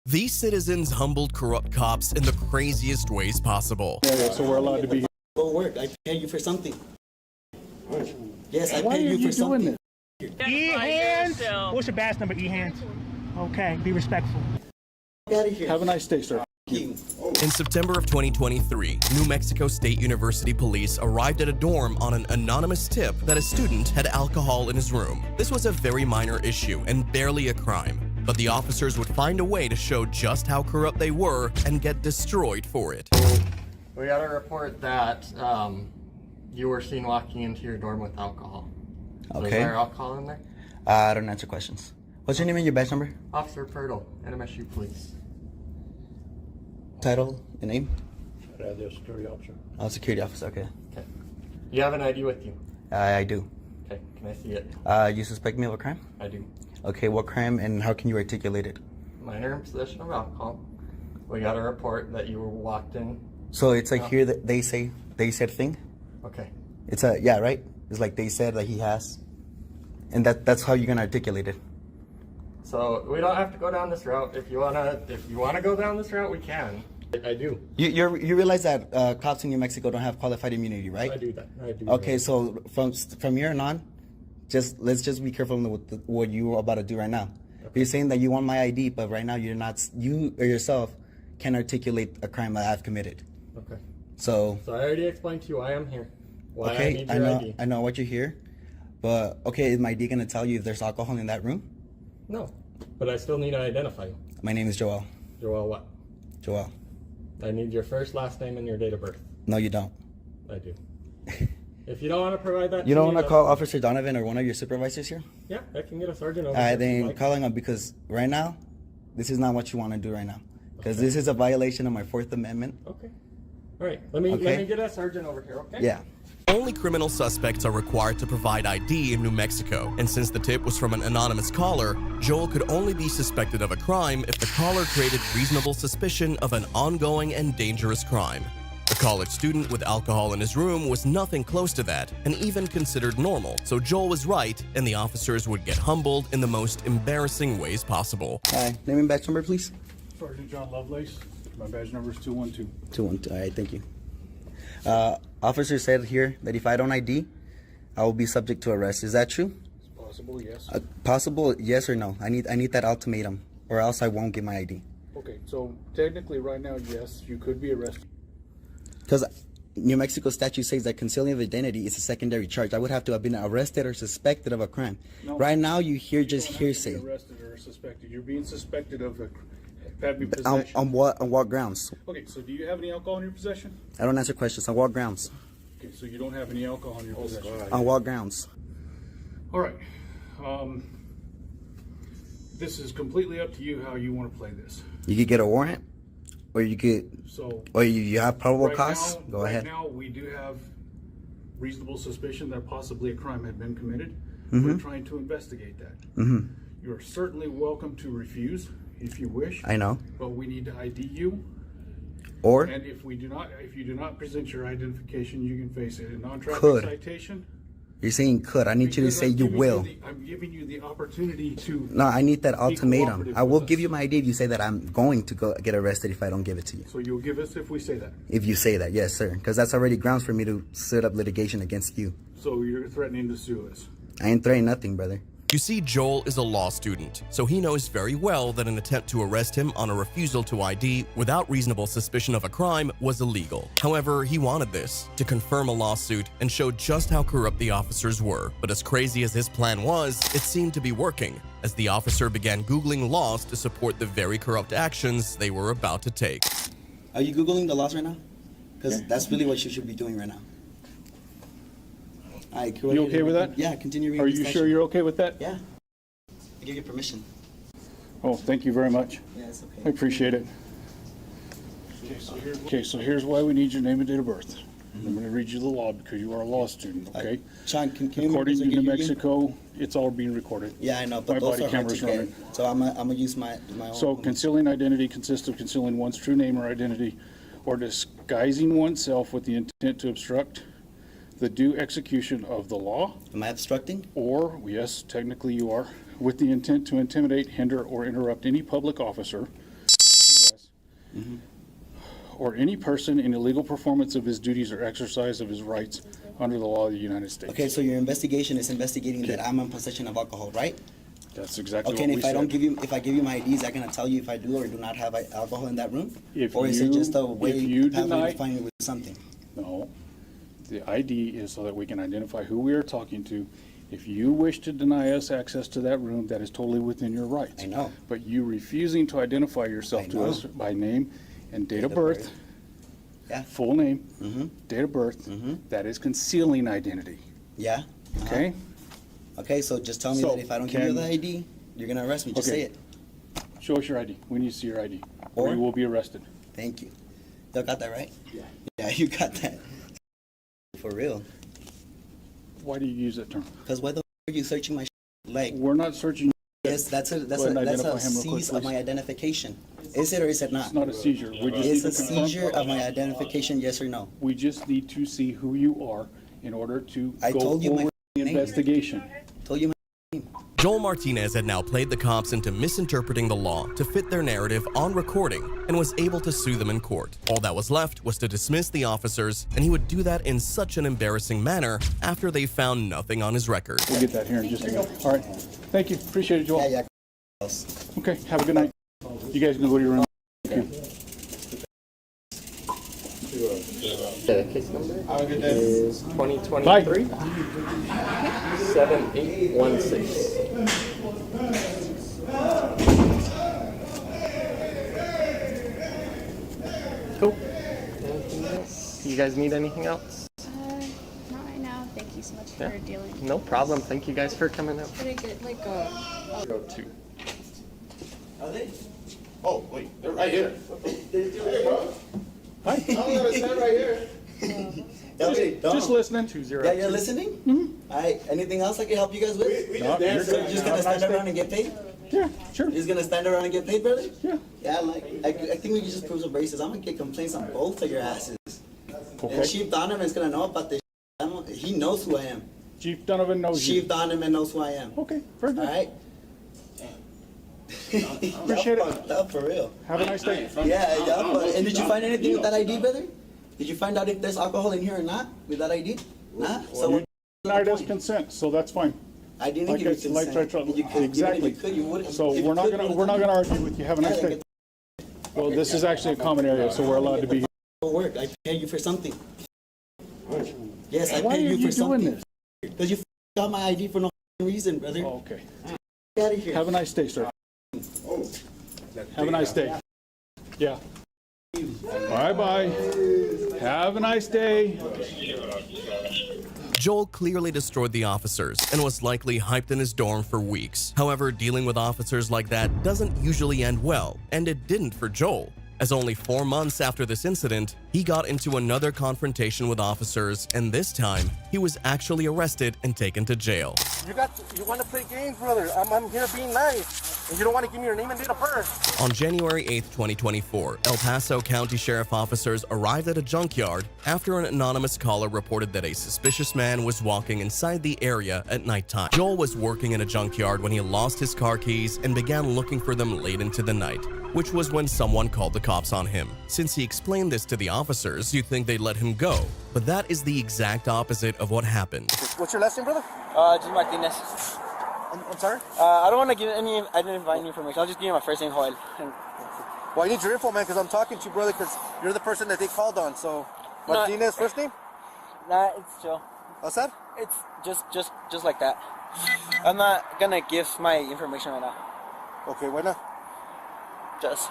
These citizens humbled corrupt cops in the craziest ways possible. Yeah, so we're allowed to be here. Go work. I pay you for something. Yes, I Why pay are you you for something. doing this? E-hands. What's your badge number, E-hands? Okay, be respectful. Get out of here. Have a nice day, sir. You. In September of 2023, New Mexico State University police arrived at a dorm on an anonymous tip that a student had alcohol in his room. This was a very minor issue and barely a crime, but the officers would find a way to show just how corrupt they were and get destroyed for it. We got a report that you were seen walking into your dorm with alcohol. So Okay. Is there alcohol in there? I don't answer questions. What's your name and your badge number? Officer Purtle, NMSU Police. Title and name? Security officer. Oh, security officer. Okay. Okay. You have an ID with you? I do. Okay, can I see it? You suspect me of a crime? I do. Okay, what crime and how can you articulate it? Minor in possession of alcohol. We got a report that you were walked in. So it's like here that they said thing? Okay. It's a, yeah, right? It's like they said that he has. And that's how you're gonna articulate it. So we don't have to go down this route. If you wanna go down this route, we can. I do. You realize that cops in New Mexico don't have qualified immunity, right? I do that. I do. Okay, that. so from here on, let's just be careful with what you're about to do right now. Okay. You're saying that you want my ID, but right now you or yourself can articulate a crime that I've committed. Okay. So I already explained to you why I'm here. Why okay, I need your ID. I know what you're here, but okay, is my ID gonna tell you if there's alcohol in that room? No, but I still need to identify you. My name is Joel. Joel what? Joel. I need your first, last name, and your date of birth. No, you don't. I do. If you don't want to provide that, You don't want want to call Officer Donovan or one of your supervisors here? Yeah, I can get a sergeant over. I here if you'd then like. calling up because right now, this is not what you want to do right now. Because this is a violation of my Fourth Amendment. Okay. All right. Let me get a sergeant over here. Okay. Yeah. Only criminal suspects are required to provide ID in New Mexico, and since the tip was from an anonymous caller, Joel could only be suspected of a crime if the caller created reasonable suspicion of an ongoing and dangerous crime. The college student with alcohol in his room was nothing close to that, and even considered normal, so Joel was right, and the officers would get humbled in the most embarrassing ways possible. Hi, name and badge number, please. Sergeant John Lovelace. My badge number is 212. 212. All right, thank you. Officer said here that if I don't ID, I will be subject to arrest. Is that true? It's possible, yes. Possible, yes or no? I need that ultimatum, or else I won't get my ID. Okay, so technically right now, yes, you could be arrested. Because New Mexico statute says that concealing of identity is a secondary charge. I would have to have been arrested or suspected of a crime. No. Right now, you hear just You don't have to hearsay. be arrested or suspected. You're being suspected of having possession. On what grounds? Okay, so do you have any alcohol in your possession? I don't answer questions. On what grounds? Okay, so you don't have any alcohol in your possession. On what grounds? All right. This is completely up to you how you want to play this. You could get a warrant, or you could, So or you have probable cause. now, Go ahead. Right now, we do have reasonable suspicion that possibly a crime had been committed. Mm-hmm. We're trying to investigate that. You are certainly welcome to refuse if you wish. I know. But we need to ID you. Or And if you do not present your identification, you can face a non-traffic Could. citation. you're saying could. I need you to Because say I'm you giving will. I'm giving you the opportunity to. No, I need that be ultimatum. cooperative I will with give us. you my ID if you say that I'm going to go get arrested if I don't give it to you. So you'll give us if we say that. If you say that, yes, sir. Because that's already grounds for me to set up litigation against you. So you're threatening to sue us. I ain't threatening nothing, brother. You see, Joel is a law student, so he knows very well that an attempt to arrest him on a refusal to ID without reasonable suspicion of a crime was illegal. However, he wanted this, to confirm a lawsuit and show just how corrupt the officers were. But as crazy as his plan was, it seemed to be working, as the officer began Googling laws to support the very corrupt actions they were about to take. Are you Googling the laws right now? Because that's really what you should be doing right now. All right, You okay with that? Yeah, continue reading Are the you statute. sure you're okay with that? Yeah. I give you permission. Oh, thank you very much. Yeah, it's okay. I appreciate it. Okay, so here's why we need your name and date of birth. I'm going to read you the law because you are a law student, okay? Sean, can you According to make New this again? Mexico, it's all being recorded. Yeah, I know, My but those body are hard to camera's get. running. So I'm gonna use my own. So concealing identity consists of concealing one's true name or identity or disguising oneself with the intent to obstruct the due execution of the law, Am I obstructing? or, yes, technically you are, with the intent to intimidate, hinder, or interrupt any public officer or any person in illegal performance of his duties or exercise of his rights under the law of the United States. Okay, so your investigation is investigating that I'm in possession of alcohol, right? That's exactly Okay, what and we if I said. don't give you, if I give you my ID, is that gonna tell you if I do or do not have alcohol in that room? If Or is it you- just a if way you pathway deny- to find me with something? No, the ID is so that we can identify who we are talking to. If you wish to deny us access to that room, that is totally within your rights. I know. But you refusing to identify yourself I to know. us by name and date of of birth, birth. Yeah. full name, date of birth, that is concealing identity, Yeah? okay? Okay, so just tell me So, that if I don't give you can- the ID, you're gonna arrest me. Just Okay. say it. Show us your ID. We need to see your ID. Or Or- you will be arrested. Thank you. Y'all got that right? Yeah. Yeah, you got that. For real. Why do you use that term? Because why the f are you searching my like? We're not searching. Yes, that's a Go ahead and identify him real quick, seize of please. my identification. Is it or is it not? It's not a seizure. We just It's need a to confirm. seizure of my identification, yes or no? We just need to see who you are in order to I go told you my forward with the name. investigation. Told you my Joel Martinez had now played the cops into misinterpreting the law to fit their narrative on recording and was able to sue them in court. All that was left was to dismiss the officers, and he would do that in such an embarrassing manner after they found nothing on his record. We'll get that here in just a minute. All right. Thank you. Appreciate it, Joel. yeah. Okay. Have a good night. You guys can go to your room. Thank you. The case number is 2023 7816. Cool. Anything else? You guys need anything else? Not right now. Thank you so much for Yeah. dealing. No problem. Thank you guys for coming out. Could I get like a Go to. Oh, wait, they're right here. Hi. I'm gonna stand right here. Just listening. 20. Yeah, you're listening? Alright, anything else I can help you guys with? We No, just danced. So you're just gonna Have a nice stand day. around and get paid? Yeah, sure. You're just gonna stand around and get paid, brother? Yeah. Yeah, I think we can just prove some braces. I'm gonna get complaints on both of your asses. And Okay. Chief Donovan's gonna know about this. He knows who I am. Chief Donovan knows Chief you. Donovan knows who I am. Okay, very good. Alright? Appreciate it. Fucked up for real. Have a nice day. Yeah, and did you find anything with that ID, brother? Did you find out if there's alcohol in here or not with that ID? Nah? So You what? denied us consent, so that's fine. I didn't Like give you I- like consent. I tried- You could, exactly. Even if you could, you wouldn't. So If you we're not could, gonna you we're not would've gonna argue with you. Have a nice Yeah, day. Well, this is actually a common area, so we're allowed to be here. done work. I pay you for something. Yes, I Why pay are you you for doing something. this? Because you got my ID for no reason, brother. Oh, okay. Get out of here. Have a nice day, sir. Have a nice day. Yeah. Bye-bye. Have a nice day. Joel clearly destroyed the officers and was likely hyped in his dorm for weeks. However, dealing with officers like that doesn't usually end well, and it didn't for Joel, as only 4 months after this incident, he got into another confrontation with officers, and this time, he was actually arrested and taken to jail. You want to play games, brother? I'm here being nice, and you don't want to give me your name and date of birth. On January 8, 2024, El Paso County Sheriff officers arrived at a junkyard after an anonymous caller reported that a suspicious man was walking inside the area at nighttime. Joel was working in a junkyard when he lost his car keys and began looking for them late into the night, which was when someone called the cops on him. Since he explained this to the officers, you'd think they'd let him go, but that is the exact opposite of what happened. What's your last name, brother? Just Martinez. I'm sorry? I don't want to give any identifying information. I'll just give you my first name, Joel. Well, I need your info, man, because I'm talking to you, brother, because you're the person that they called on. So, No. Martinez, first name? Nah, it's chill. What's that? It's just like that. I'm not gonna give my information right now. Okay, why not? Just.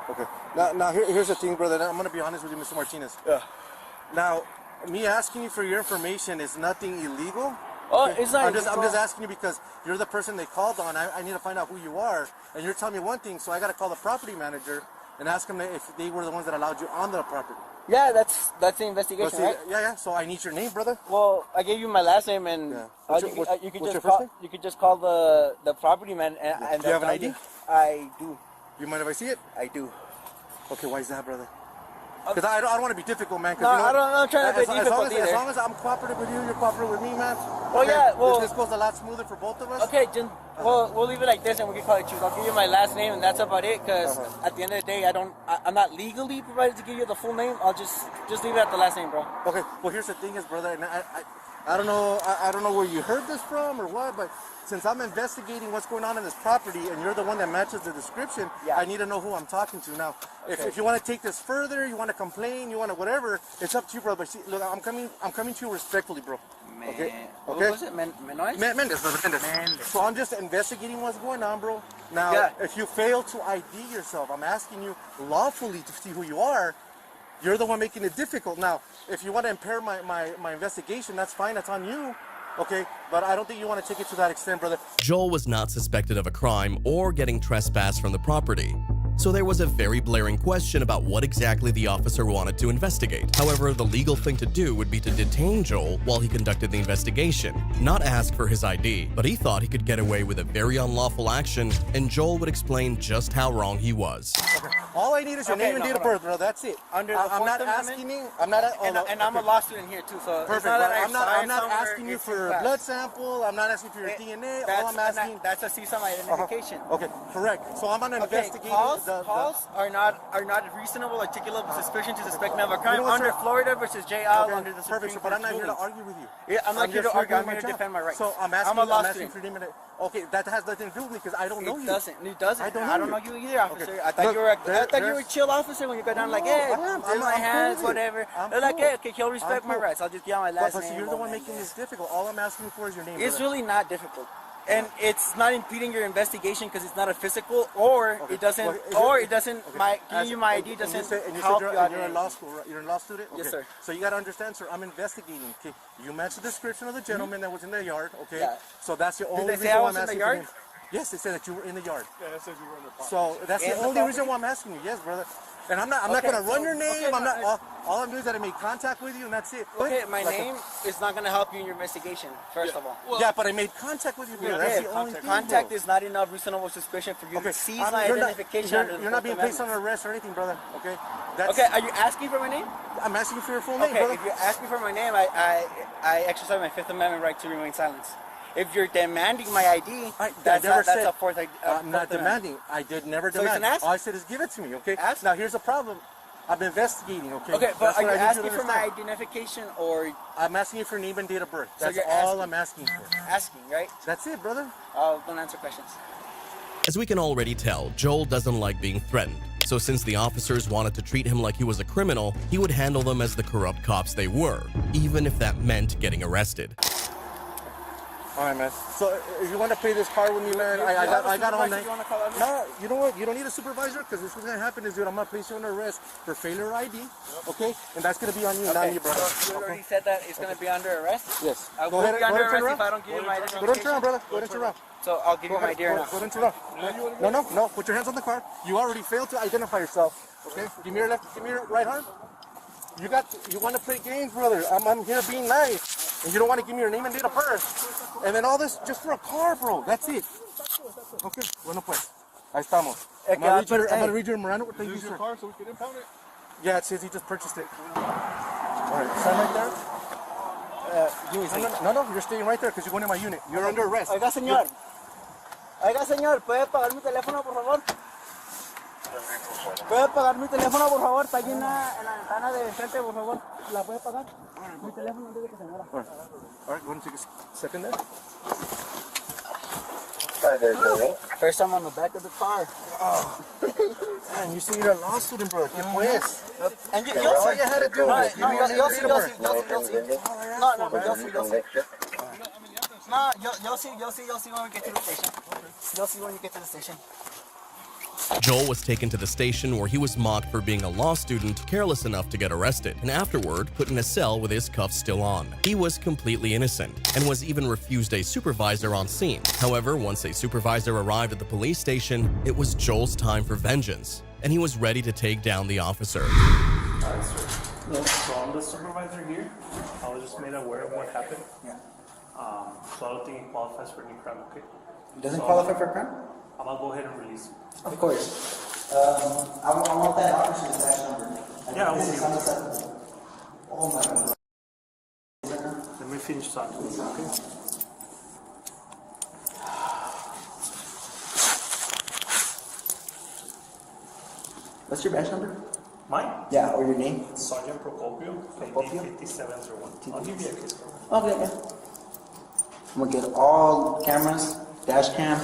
Okay. Now here's the thing, brother. I'm gonna be honest with you, Mr. Martinez. Yeah. Now, me asking you for your information is nothing illegal. Oh, Okay? it's not. I'm just asking you because you're the person they called on. I need to find out who you are, and you're telling me one thing, so I gotta call the property manager and ask them if they were the ones that allowed you on the property. Yeah, that's the But investigation, see, right? yeah. So I need your name, brother. Well, I gave you my last name, and Yeah. What's your- you what's- could what's just your first call. name? You could just call the property man. And Do you have an they'll ID? tell you. I do. You mind if I see it? I do. Okay. Why is that, brother? Because I don't want to be difficult, man. 'cause No, you know, I don't. I'm not trying to be difficult as either. long as I'm cooperative with you, you're cooperative with me, man. Well, yeah, well- this goes a lot smoother for both of us. Okay, Jim. Well, we'll leave it like this, and we can call it truth. I'll give you my last name, and that's about it. Because at the end of the day, I'm not legally provided to give you the full name. I'll just leave it at the last name, bro. Okay. Well, here's the thing, is, brother, and I don't know. I don't know where you heard this from or what, but since I'm investigating what's going on in this property, and you're the one that matches the description, Yeah. I need to know who I'm talking to. Now, if you want to take this further, you want to complain, you want to whatever, it's up to you, bro. But see, look, I'm coming to you respectfully, bro. Man. Okay. What Okay. was it? Mendes? Mendes, brother, Mendes. So I'm just investigating what's going on, bro. Now, Yeah. if you fail to ID yourself, I'm asking you lawfully to see who you are. You're the one making it difficult. Now, if you want to impair my investigation, that's fine. That's on you. Okay, but I don't think you want to take it to that extent, brother. Joel was not suspected of a crime or getting trespassed from the property. So there was a very blaring question about what exactly the officer wanted to investigate. However, the legal thing to do would be to detain Joel while he conducted the investigation, not ask for his ID. But he thought he could get away with a very unlawful action, and Joel would explain just how wrong he was. Okay. All I need is your name and date of birth, bro. That's it. Under the I'm not Fourth asking Amendment? you. I'm not. And I'm a law student here too, so Perfect. it's not But that I'm not. I I'm not somewhere, asking you it's for a class. blood sample. I'm not asking for your DNA. All I'm asking. That's a CSUM identification. Okay, correct. So I'm gonna investigate Calls are not reasonable articulable suspicion to suspect me of a crime You know what, under sir? Florida versus J.L. Okay, under the Supreme perfect. But Court I'm not here to rulings. argue with you. Yeah, I'm not here to just argue. I'm doing here to my job. defend my rights. So I'm a asking law for student. your name and okay, that has nothing to do with me because I don't know It you. doesn't. It doesn't. I don't know know you either, officer. Okay. I thought Look, you were. there- I thought you were a there's- chill officer when you go down like, No, hey, I am. in my I'm hands, cool with it. whatever. I'm They're like, cool. hey, okay, he'll respect I'm my cool. rights. I'll just give my last But name. see, you're the one making this difficult. All I'm asking you for is your name. It's brother. really not difficult. And it's not impeding your investigation because it's not a physical, or Okay. it doesn't, Well, is or it- it doesn't. okay. My giving As- you my ID and doesn't you said help you're, you out. you're in law school, right? You're in law student? Yes, Okay. sir. So you got to understand, sir, I'm investigating. Okay. You matched the description of the gentleman that was in the yard, okay? Yeah. So that's the only they reason say I why was I'm in the asking yard? for him. Yes, they said that you were in the yard. Yeah, that says you were in the box. So that's In the the only property? reason why I'm asking you. Yes, brother. And I'm not Okay, gonna run your name. okay, I'm not. no, All I'm doing is that I made contact with you, and that's it. But, Okay, my like, name is not going to help you in your investigation, first of all. yeah, but I made contact with you, brother. That's the only thing. Contact bro. is not enough reasonable suspicion for you Okay. to seize I'm- my you're not- identification. under the You're not Fourth being placed Amendment. under arrest or anything, brother. Okay. That's, Okay, are you asking for my name? I'm asking for your full name, Okay, brother. if you're asking for my name, I exercise my Fifth Amendment right to remain silent. If you're demanding my ID, that's never not, that's said- a fourth. I'm not demanding. I did never So it's demand. an ask? All I said is give it to me, okay? Ask? Now here's the problem. I'm investigating, okay? Okay, but That's are what you I need asking to for my understand. identification or I'm asking you for name and date of birth. That's you're all asking- I'm asking for. asking, right? That's it, brother. Don't answer questions. As we can already tell, Joel doesn't like being threatened. So since the officers wanted to treat him like he was a criminal, he would handle them as the corrupt cops they were, even if that meant getting arrested. All right, man. So if you want to play this card with me, man, I got all night. You wanna call out? No, you know what? You don't need a supervisor because this is what's gonna happen is, dude, I'm gonna place you under arrest for failure of ID, okay? And that's gonna be on you, not Okay, me, brother. so you already said that it's going to be under arrest? Yes. I Go will ahead, be under and turn arrest if around. I don't give you my Go ahead and turn identification. around, brother. Go ahead and turn around. So I'll give you my dear now. Go ahead and turn around. No. Put your hands on the card. You already failed to identify yourself. Okay. Give me your left. Give me your right arm. You want to play games, brother. I'm here being nice, and you don't want to give me your name and date of birth, and then all this just for a car, bro. That's it. Okay. Bueno pues. Ahí estamos. I'm gonna read your Miranda. Thank you, Use your sir. car so we can impound it. Yeah, it says he just purchased it. All right. Sign right there. No, you're staying right there because you're going to my unit. You're under arrest. Oiga, señor. Oiga, señor, ¿puede pagar mi teléfono, por favor? ¿Puede pagar mi teléfono, por favor? Está allí en la ventana de enfrente, por favor. ¿La puede pagar? Mi teléfono antes de que se muera. All right, go ahead and take a second there. First time on the back of the car. Man, you see you're a law student, bro. ¿Qué pues? And you, All you had to do was give me your name and date of birth. No, you'll see when we get to the station. You'll see when you get to the station. Joel was taken to the station where he was mocked for being a law student careless enough to get arrested, and afterward put in a cell with his cuffs still on. He was completely innocent, and was even refused a supervisor on scene. However, once a supervisor arrived at the police station, it was Joel's time for vengeance, and he was ready to take down the officer. Alright, sir. So I'm the supervisor here. I was just made aware of what happened. Yeah. So I don't think it qualifies for any crime, okay? It doesn't qualify for crime? I'm gonna go ahead and release him. Of course. I want that officer's badge number. Yeah, I will give it. Oh my God. Let me finish talking. Okay. What's your badge number? Mine? Yeah, or your name? Sergeant Procopio, Procopio? 5701. I'll give you a kiss. Okay, yeah. I'm gonna get all cameras, dash cam,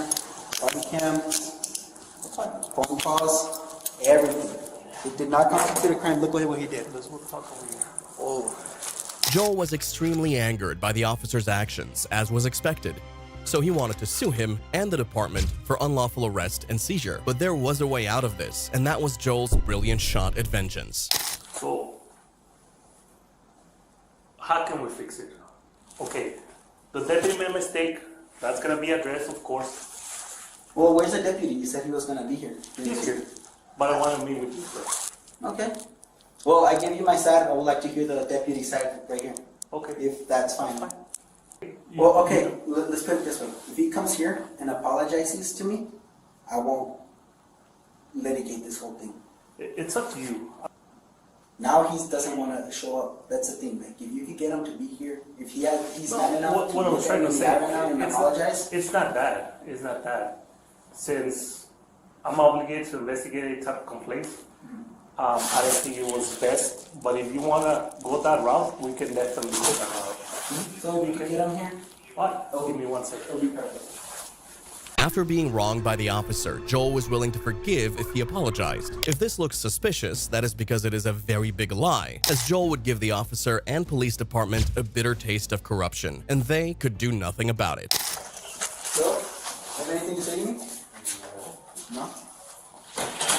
body cam, phone calls, everything. It did not constitute a crime. Look what he did. Let's talk over here. Oh. Joel was extremely angered by the officer's actions, as was expected. So he wanted to sue him and the department for unlawful arrest and seizure. But there was a way out of this, and that was Joel's brilliant shot at vengeance. So, how can we fix it? Okay, the deputy made a mistake. That's gonna be addressed, of course. Well, where's the deputy? You said he was gonna be here. He's here. But I want to meet with you first. Okay. Well, I give you my side. I would like to hear the deputy side right here. Okay. If that's fine. Well, okay, let's put it this way. If he comes here and apologizes to me, I won't litigate this whole thing. It's up to you. Now he doesn't want to show up. That's the thing. Like, if you could get him to be here, if he's not enough What I was trying to say, and apologize. it's not that. It's not that. Since I'm obligated to investigate any type of complaints, I don't think it was best. But if you want to go that route, we can definitely go that route. So we can get him here? What? Give me 1 second. It'll be perfect. After being wronged by the officer, Joel was willing to forgive if he apologized. If this looks suspicious, that is because it is a very big lie, as Joel would give the officer and police department a bitter taste of corruption, and they could do nothing about it. So, have anything to say to me? No?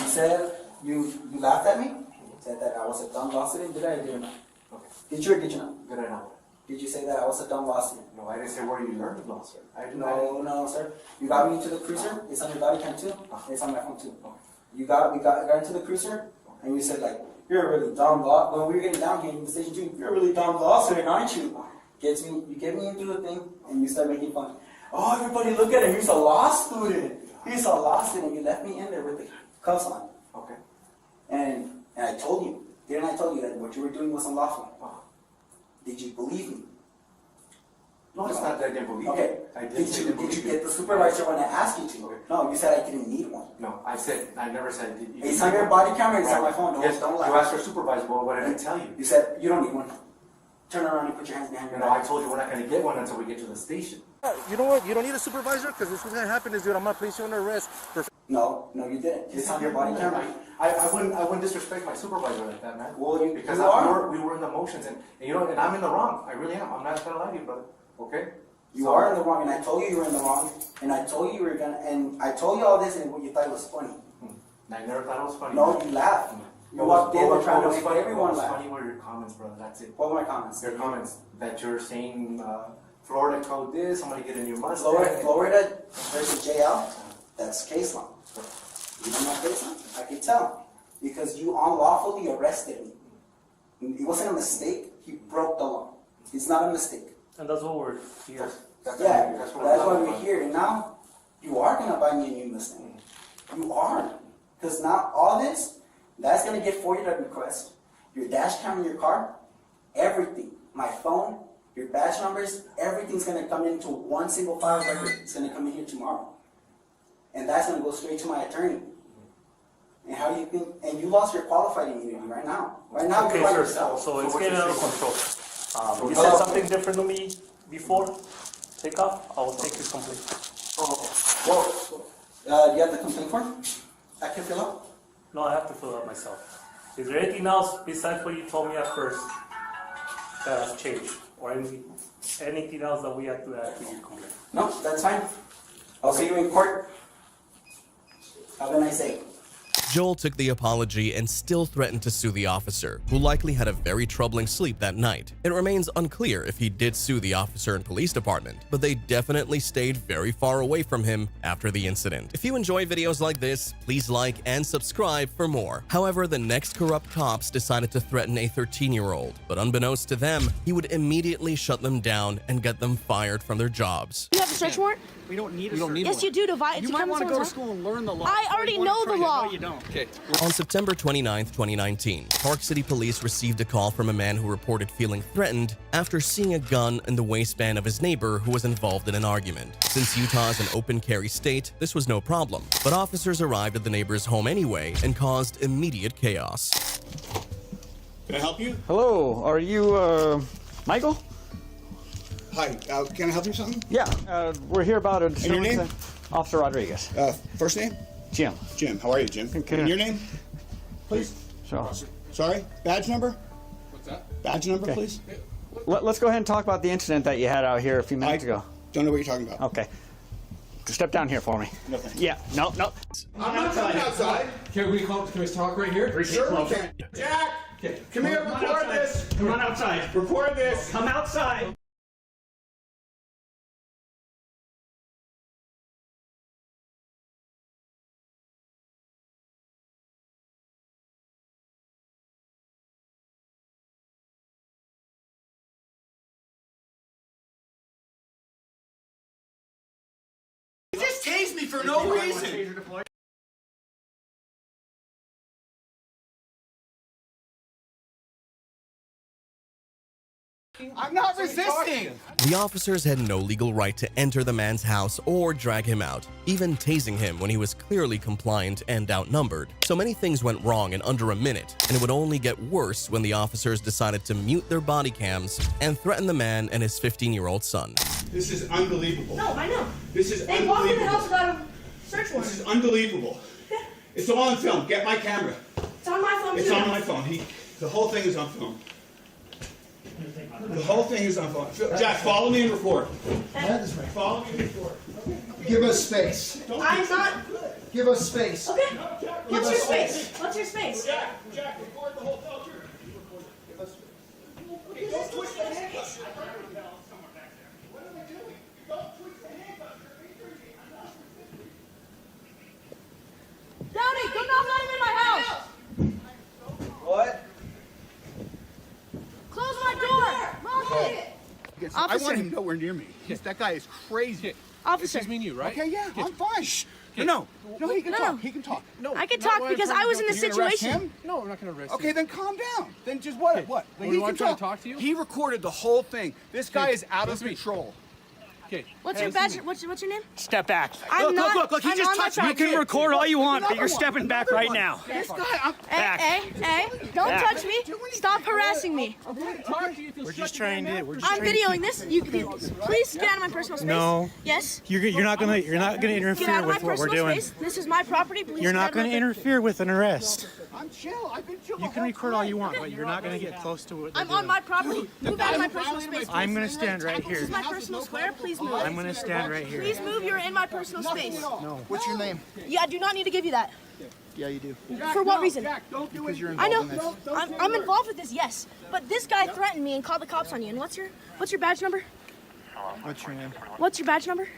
You said you laughed at me? Said that I was a dumb law student? Did I or did I not? Okay. Did you or did you not? Did I not? Did you say that I was a dumb law student? No, I didn't say where you learned law, sir. No, sir. You got me into the cruiser. It's on your body cam too. It's on my phone too. We got into the cruiser, and you said like, "You're a really dumb law." When we were getting down here in the station 2, you're a really dumb law student, aren't you? You get me into the thing, and you start making fun. Oh, everybody, look at him. He's a law student. He's a law student. You left me in there with the cuffs on. Okay. And I told you, didn't I tell you that what you were doing was unlawful? Did you believe me? No, it's not that I didn't believe Okay. you. Did you get the supervisor when I asked you to? Okay. No, you said I didn't need one. No, I never said. It's on your body camera. It's on my phone. Yes, Don't lie. you asked for a supervisor, but what did I tell you? You said you don't need one. Turn around and put your hands behind your No, I back. told you we're not going to get one until we get to the station. You know what? You don't need a supervisor because what's going to happen is, dude, I'm going to place you under arrest. No, you didn't. It's on your body camera. I wouldn't disrespect my supervisor like that, man. Well, because you are. we were in the motions, and you know, and I'm in the wrong. I really am. I'm not going to lie to you, brother. Okay? You are in the wrong, and I told you were in the wrong, and I told you were gonna, and I told you all this, and what you thought was funny. I never thought it was funny. No, you laughed. You walked in trying to make everyone laugh. Funny were your comments, brother. That's it. What were my comments? Your comments that you're saying Florida code this. I'm gonna get a new Mustang. Florida versus JL. That's case law. You don't know case law? I can tell because you unlawfully arrested me. It wasn't a mistake. He broke the law. It's not a mistake. And that's what we're here. That's why we're here. And now you are gonna buy me a new Mustang. You are, because now all this. That's going to get for you that request. Your dash cam in your car, everything. My phone, your badge numbers, everything's going to come into one single file record. It's going to come in here tomorrow. And that's going to go straight to my attorney. And how do you think, and you lost your qualified immunity right now. Right now, Okay, you're by sir. yourself. So it's getting out of control. You said something different to me before. Take off. I will take your complaint. Well, do you have the complaint form? I can fill out? No, I have to fill it out myself. Is there anything else besides what you told me at first that has changed? Or anything else that we have to add to your complaint? No, that's fine. I'll see you in court. Have a nice day. Joel took the apology and still threatened to sue the officer, who likely had a very troubling sleep that night. It remains unclear if he did sue the officer and police department, but they definitely stayed very far away from him after the incident. If you enjoy videos like this, please like and subscribe for more. However, the next corrupt cops decided to threaten a 13-year-old, but unbeknownst to them, he would immediately shut them down and get them fired from their jobs. You have a search warrant? We don't need a search. Yes, you do. You might want to go to school and learn the law. I already know the law. No, you don't. On September 29, 2019, Park City Police received a call from a man who reported feeling threatened after seeing a gun in the waistband of his neighbor who was involved in an argument. Since Utah is an open carry state, this was no problem, but officers arrived at the neighbor's home anyway and caused immediate chaos. Can I help you? Hello, are you, Michael? Hi, can I help you with something? Yeah, we're here about a... And your name? Officer Rodriguez. First name? Jim. Jim, how are you, Jim? Okay. And your name? Please? So, Sorry? Badge number? What's that? Badge number, please? let's go ahead and talk about the incident that you had out here a few minutes ago. Don't know what you're talking about. Okay. Step down here for me. No, thanks. Yeah, no. I'm not coming outside. Can we talk right here? Sure we can. Jack! Come here, record this! Come on outside. Record this! Come outside. You just tased me for no reason! I'm not resisting! The officers had no legal right to enter the man's house or drag him out, even tasing him when he was clearly compliant and outnumbered. So many things went wrong in under a minute, and it would only get worse when the officers decided to mute their body cams and threaten the man and his 15-year-old son. This is unbelievable. No, I know. This is They unbelievable. walked in the house without a search warrant. This is unbelievable. It's all on film. Get my camera. It's on my phone, It's too. on my phone. The whole thing is on film. The whole thing is on film. Jack, follow me and record. Follow me and record. Give us space. I'm not. Give us space. Okay. What's your space? What's your space? Jack, record the whole film. Hey, don't twist the handcuffs. What am I doing? Don't twist the handcuffs. Downey, come not let him in my house. What? Close my door. Lock it. I want him nowhere near me. That guy is crazy. Officer. It's me and you, right? Okay, yeah, I'm fine. Shh. No, he can talk. He can talk. No, I can talk because I was in the You're gonna arrest situation. him? No, I'm not going to arrest you. Okay, then calm down. Then just what? Well, He you can want to try to talk to you? He recorded the whole thing. This guy is out of listen to me. control. Okay. What's your badge? What's your name? Step back. I'm not. Look, he I'm just on my touched me. property. You can record all you want, but Another you're one. stepping back Another right one. now. This guy, Hey, don't touch me. Stop harassing me. We're just trying to. I'm videoing this. You please get out of my personal space. No. Yes. You're not gonna Get out interfere of my with what we're personal doing. space. This is my property. Please You're get not out of my gonna interfere with an arrest. I'm chill. I've been chill. You can record all you want, but you're not gonna get close to what they're I'm on doing. my property. Move out of my personal space. I'm gonna stand right This here. is my personal square. Please move. I'm gonna stand right here. Please move. You're in my personal space. No. What's your name? Yeah, I do not need to give you that. Yeah, you do. For what reason? Because you're I involved know. in this. I'm involved with this, yes. But this guy threatened me and called the cops on you. And what's your badge number? What's your name? What's your badge number?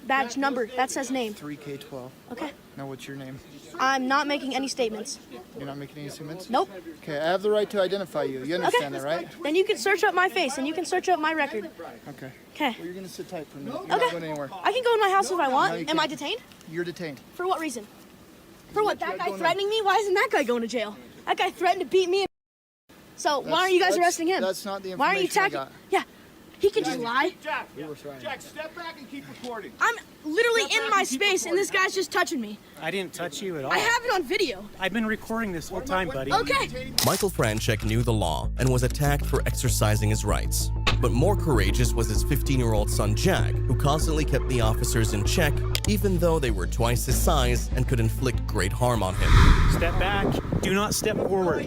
Badge number. That says name. 3K12. Okay. Now, what's your name? I'm not making any statements. You're not making any statements? Nope. Okay, I have the right to identify you. You understand that, right? Then you can search up my face and you can search up my record. Okay. Okay. Well, you're gonna sit tight for a minute. You're not Okay. going anywhere. I can go in my house if I No, want. you Am I can't. detained? You're detained. For what reason? For what? That you guy going threatening me? Why isn't that guy going to jail? That guy threatened to beat me. So why aren't you guys arresting him? That's not the Why aren't you information I attacking? Yeah. He can just lie. Jack, step back and keep recording. I'm literally in my space and this guy's just touching me. I didn't touch you at all. I have it on video. I've been recording this whole time, buddy. Okay. Michael Franchek knew the law and was attacked for exercising his rights. But more courageous was his 15-year-old son Jack, who constantly kept the officers in check, even though they were twice his size and could inflict great harm on him. Step back. Do not step forward.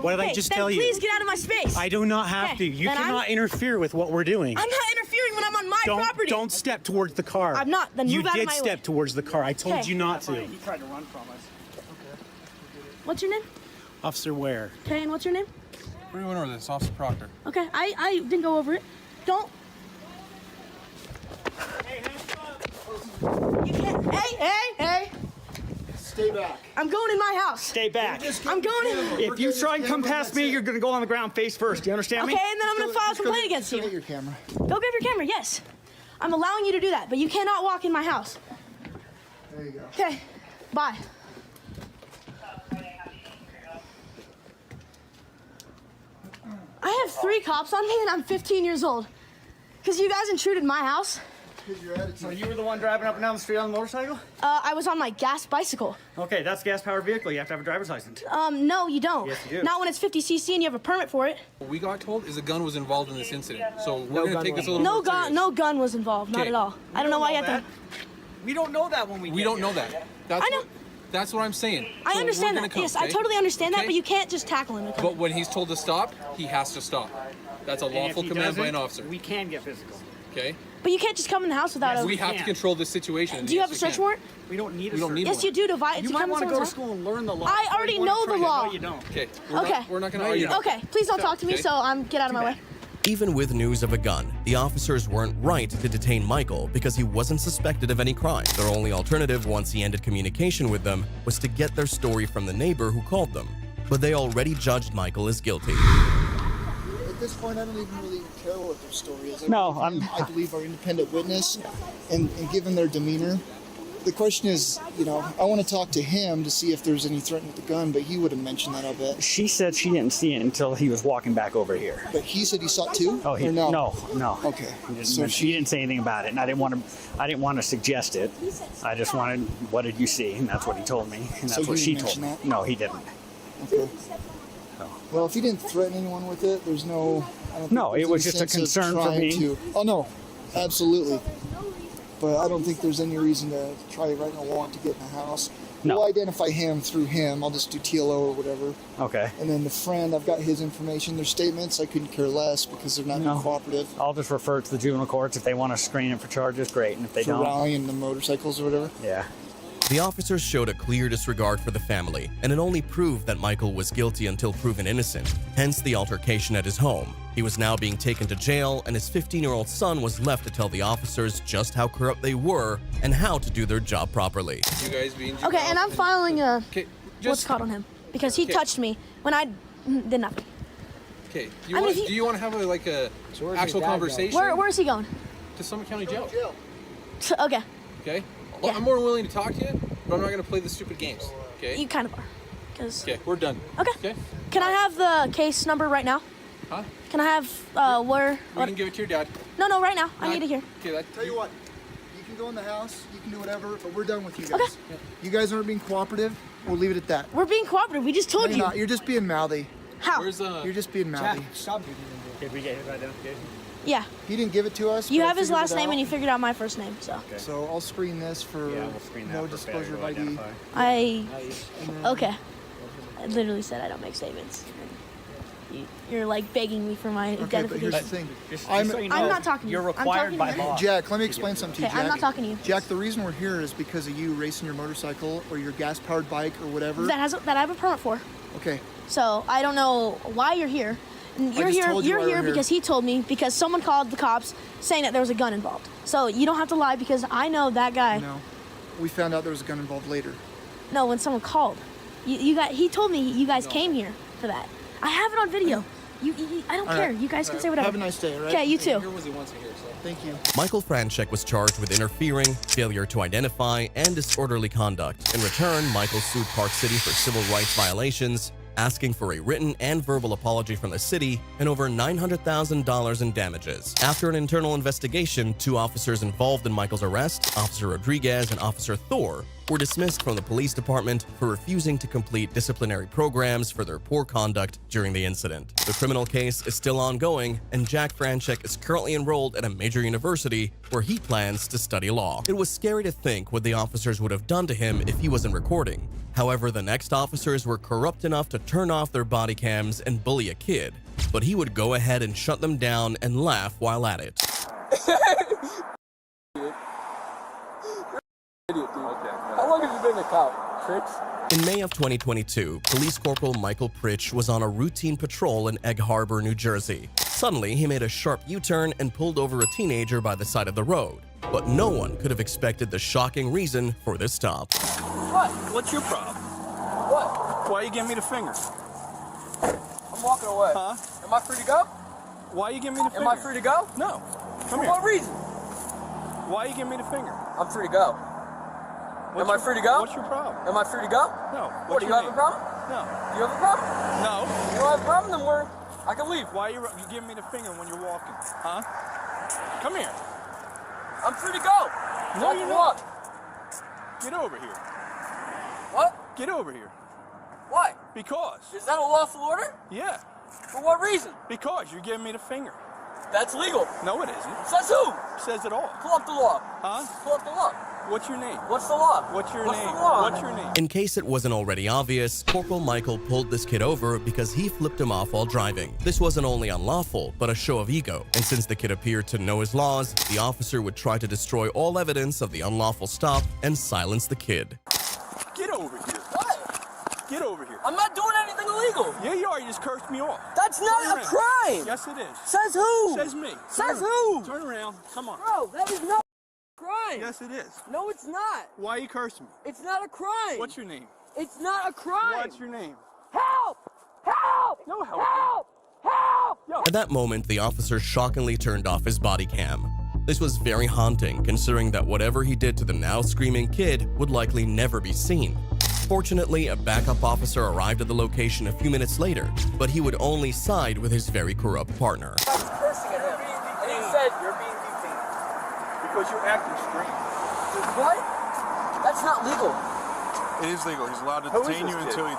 What did I just tell you? Please get out of my space. I do not have to. You then cannot interfere with what we're doing. I'm not interfering when I'm on my property. Don't step towards the car. I'm not. Then you move out of did my step way. towards the car. I told Okay. you not to. You tried to run from us. What's your name? Officer Ware. Okay, and what's your name? Where do you went over this? Officer Proctor. Okay, I didn't go over it. Don't. You can't. Hey! Stay back. I'm going in my house. Stay back. I'm going in. If you try and come past me, you're going to go on the ground face first. Do you understand me? Okay, and then I'm going to file a complaint against you. Get your camera. Go grab your camera, yes. I'm allowing you to do that, but you cannot walk in my house. There you go. Okay, bye. I have 3 cops on me and I'm 15 years old. Because you guys intruded my house. So you were the one driving up and down the street on the motorcycle? I was on my gas bicycle. Okay, that's a gas-powered vehicle. You have to have a driver's license. No, you don't. Yes, you do. Not when it's 50cc and you have a permit for it. What we got told is a gun was involved in this incident. So we're No going gun to take this a was little No more gun, serious. no gun was involved. Not Okay. at all. I don't know why you have to. We don't know that when We don't know that. That's I know. That's what I'm saying. I So understand we're that. gonna come, Yes, I okay? totally understand that, Okay? but you can't just tackle him. But when he's told to stop, he has to stop. That's a lawful command by an officer. We can get physical. Okay? But you can't just come in the house without a. We have to control this situation. Do you have Yes, a we search can. warrant? We don't need a We don't search need Yes, one. you do. You to might come want to someone's go to house. school and learn the law. I before already you wanna know the trade it. law. No, you don't. Okay. Okay. We're not going to No, you argue. don't. Okay, please don't talk to me. Okay. So get out of my way. Even with news of a gun, the officers weren't right to detain Michael because he wasn't suspected of any crime. Their only alternative once he ended communication with them was to get their story from the neighbor who called them. But they already judged Michael as guilty. At this point, I don't even really care what their story is. I believe our independent witness, and given their demeanor, the question is, I want to talk to him to see if there's any threat with the gun, but he would have mentioned that, I bet. She said she didn't see it until he was walking back over here. But he said he saw it too? Oh, or no? No. Okay. So she didn't say anything about it, and I didn't want to suggest it. I just wanted, what did you see? And that's what he told me, and that's So what he she didn't told me. mention No, he didn't. Okay. Well, if he didn't threaten anyone with it, there's no... I don't No, think it was there's just a any sense of concern for trying me. to- Oh, no. Absolutely. But I don't think there's any reason to try writing a warrant to get in the house. No. We'll identify him through him. I'll just do TLO or whatever. Okay. And then the friend, I've got his information. Their statements, I couldn't care less because they're not being cooperative. I'll just refer it to the juvenile courts. If they want to screen him for charges, great. And if they For don't, rallying the motorcycles or whatever. yeah. The officers showed a clear disregard for the family, and it only proved that Michael was guilty until proven innocent, hence the altercation at his home. He was now being taken to jail, and his 15-year-old son was left to tell the officers just how corrupt they were and how to do their job properly. You guys being Okay, and I'm filing a Okay, what's called on him because he touched me when I did nothing. Okay. I mean, Do you want to have a actual conversation? Where is he going? To Summit County Jail. Okay, Okay. Well, I'm more than willing to talk to you, but I'm not going to play the stupid games. Okay. you kind of are. Okay, we're done. Okay. Can I have the case number right now? Huh? Can I have where? We can give it to your dad. No, right now. I need to hear. Okay, Tell you what, you can go in the house, you can do whatever, but we're done with you guys. Okay. You guys aren't being cooperative. We'll leave it at that. We're being cooperative. We just told No, you. you're not. You're just being mouthy. How? You're just being mouthy. Stop. Did we get his identification? Yeah. He didn't give it to us. You but I have his figured last it name out. and you figured out my first name, so. Okay. So I'll screen this for no disclosure of ID. Okay. I literally said I don't make statements. You're like begging me for my Okay, but identification. here's the thing. I'm not talking to you. You're I'm required talking by to him. law. Jack, let me explain something to you, Okay, Jack. I'm not talking to you. Jack, the reason we're here is because of you racing your motorcycle or your gas-powered bike or whatever. That I have a permit for. Okay. So I don't know why you're here. And I just told you You're why we're here here. because he told me because someone called the cops saying that there was a gun involved. So you don't have to lie because I know that guy. No. We found out there was a gun involved later. No, when someone called, he told me you guys came here for that. I have it on video. I don't All care. right. You guys can All say right. whatever. Have a nice day, all right? Okay, you too. Thank you. Michael Franchek was charged with interfering, failure to identify, and disorderly conduct. In return, Michael sued Park City for civil rights violations, asking for a written and verbal apology from the city and over $900,000 in damages. After an internal investigation, 2 officers involved in Michael's arrest, Officer Rodriguez and Officer Thor, were dismissed from the police department for refusing to complete disciplinary programs for their poor conduct during the incident. The criminal case is still ongoing, and Jack Franchek is currently enrolled at a major university where he plans to study law. It was scary to think what the officers would have done to him if he wasn't recording. However, the next officers were corrupt enough to turn off their body cams and bully a kid, but he would go ahead and shut them down and laugh while at it. How long have you been a cop, Pritch? In May of 2022, Police Corporal Michael Pritch was on a routine patrol in Egg Harbor, New Jersey. Suddenly, he made a sharp U-turn and pulled over a teenager by the side of the road. But no one could have expected the shocking reason for this stop. What? What's your problem? What? Why are you giving me the finger? I'm walking away. Huh? Am I free to go? Why are you giving me the finger? Am I free to go? No. For Come here. what reason? Why are you giving me the finger? I'm free to go. Am I free to go? What's your problem? Am I free to go? No. What, do you have a problem? No. Do you have a problem? No. You don't have a problem, then I can leave. Why you giving me the finger when you're walking? Huh? Come here. I'm free to go. No, you're not. Walk. Get over here. What? Get over here. Why? Because. Is that a lawful order? Yeah. For what reason? Because you're giving me the finger. That's legal. No, it isn't. Says who? Says it all. Pull up the law. Huh? Pull up the law. What's your name? What's the law? What's your What's name? the law? What's your name? In case it wasn't already obvious, Corporal Michael pulled this kid over because he flipped him off while driving. This wasn't only unlawful, but a show of ego. And since the kid appeared to know his laws, the officer would try to destroy all evidence of the unlawful stop and silence the kid. Get over here. What? Get over here. I'm not doing anything illegal. Yeah, you are. You just cursed me off. That's not a crime. Yes, it is. Says who? Says me. Says who? Turn around. Come on. Bro, that is not a crime. Yes, it is. No, it's not. Why are you cursing me? It's not a crime. What's your name? It's not a crime. What's your name? Help! Help! No help. Help! Help! Yo. At that moment, the officer shockingly turned off his body cam. This was very haunting, considering that whatever he did to the now screaming kid would likely never be seen. Fortunately, a backup officer arrived at the location a few minutes later, but he would only side with his very corrupt partner. I was cursing at him, and he said, "You're being detained." Because you're acting strange. What? That's not legal. It is legal. He's allowed to Who is detain this you kid? until he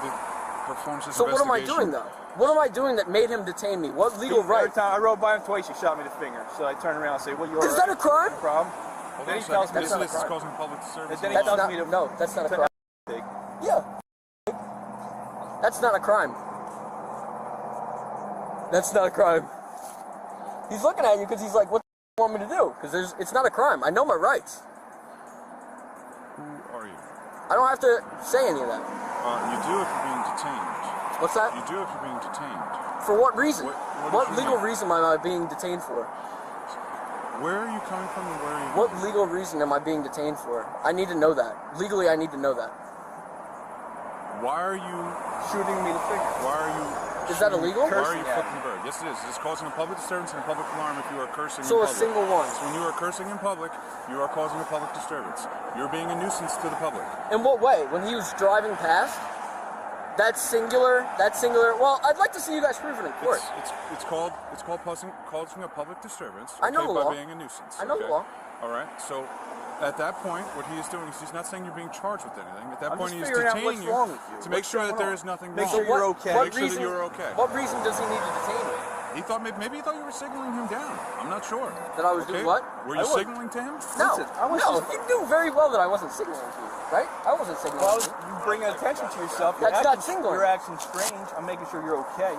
performs his So what am I investigation. doing, though? What am I doing that made him detain me? What legal right? Every time I rode by him twice, he shot me the finger. So I turned around and say, "Well, you're Is that a crime? No problem." Hold Then on he a tells second. me That's not a This is crime. causing public disturbance. And then he That's tells not, me to... no, that's not a crime. Big. Yeah. That's not a crime. That's not a crime. He's looking at you because he's like, what do you want me to do? Because it's not a crime. I know my rights. Who are you? I don't have to say any of that. You do if you're being detained. What's that? You do if you're being detained. For what reason? What is your legal name? reason am I being detained for? Where are you coming from and where are you What going? legal reason am I being detained for? I need to know that. Legally, I need to know that. Why are you Shooting me the finger. Why are you Is that illegal? Why are you Cursing at flipping the bird? Yes, it is. It's causing a public disturbance and a public alarm if you are cursing So in a public. single one. So when you are cursing in public, you are causing a public disturbance. You're being a nuisance to the public. In what way? When he was driving past? That's singular. Well, I'd like to see you guys prove it in court. It's called causing a public disturbance. I know the law. By being a nuisance. I know the law. All right. So at that point, what he is doing is he's not saying you're being charged with anything. At that I'm point, just he's figuring out detaining what's you wrong with you. to make What's sure that going there on? is nothing Make wrong. sure you're okay. Make sure that you're okay. What reason does he need to detain me? He thought maybe he thought you were signaling him down. I'm not sure. That I was doing what? Were you signaling to him? No, Listen, I was no. just- You knew very well that I wasn't signaling to you, right? I wasn't signaling Well, to you. you bring attention to yourself. That's not signaling. You're acting strange. I'm making sure you're okay.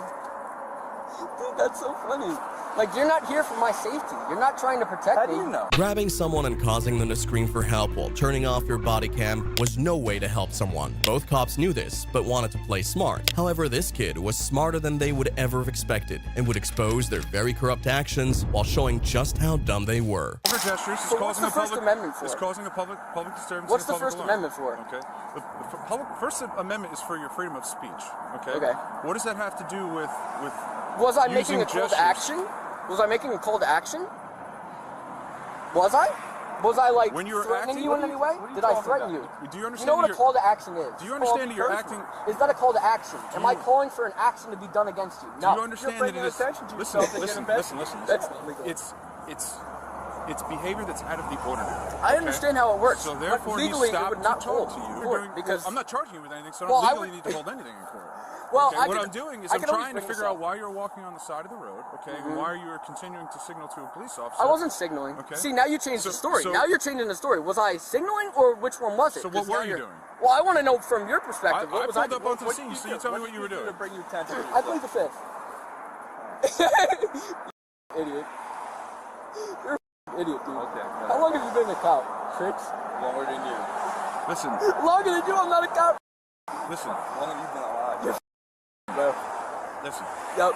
Dude, that's so funny. Like, you're not here for my safety. You're not trying to protect How me. do you know? Grabbing someone and causing them to scream for help while turning off your body cam was no way to help someone. Both cops knew this, but wanted to play smart. However, this kid was smarter than they would ever have expected and would expose their very corrupt actions while showing just how dumb they were. Over gestures is So what's causing the a First public. Amendment for? It's causing a public disturbance. What's and a the public First alarm. Amendment for? Okay. The First Amendment is for your freedom of speech. Okay. Okay. What does that have to do with? Was I using making a call gestures? to action? Was I making a call to action? Was I? Was I like When you were threatening acting, you in any way? what are you Did I talking threaten about? you? Do you understand? You know what a that call to action is? Do you It's called understand that you're cursing. acting? Is that a call to action? Am I you- calling for an action to be done against you? Do No. you understand You're that it bringing is? attention to Listen, yourself and listen, get listen, listen. That's not legal. It's behavior that's out of the ordinary. I understand how it works. So but therefore, legally, he it stopped would not to hold talk to you. in You're court doing- because I'm not charging you with anything, so I Well, don't I legally would- need to hold anything in court. Well, okay, I what could- I'm doing is I I'm could always trying to bring figure this out up. why you're walking on the side of the road, okay, and why you're continuing to signal to a police officer. I wasn't signaling. Okay. See, now you changed the story. so- Now you're changing the story. Was I signaling or which one was it? So 'Cause what were now you you're- doing? Well, I want to know from your perspective. I What was I pulled up doing? onto the scene, so you tell me what you were doing. To bring you attention. I plead the fifth. Idiot. You're an idiot, dude. Okay. How long have you been a cop? 6? Longer than you. Listen, Longer than you, I'm not a cop. listen, Longer than you've been alive. Bro. listen. Yep.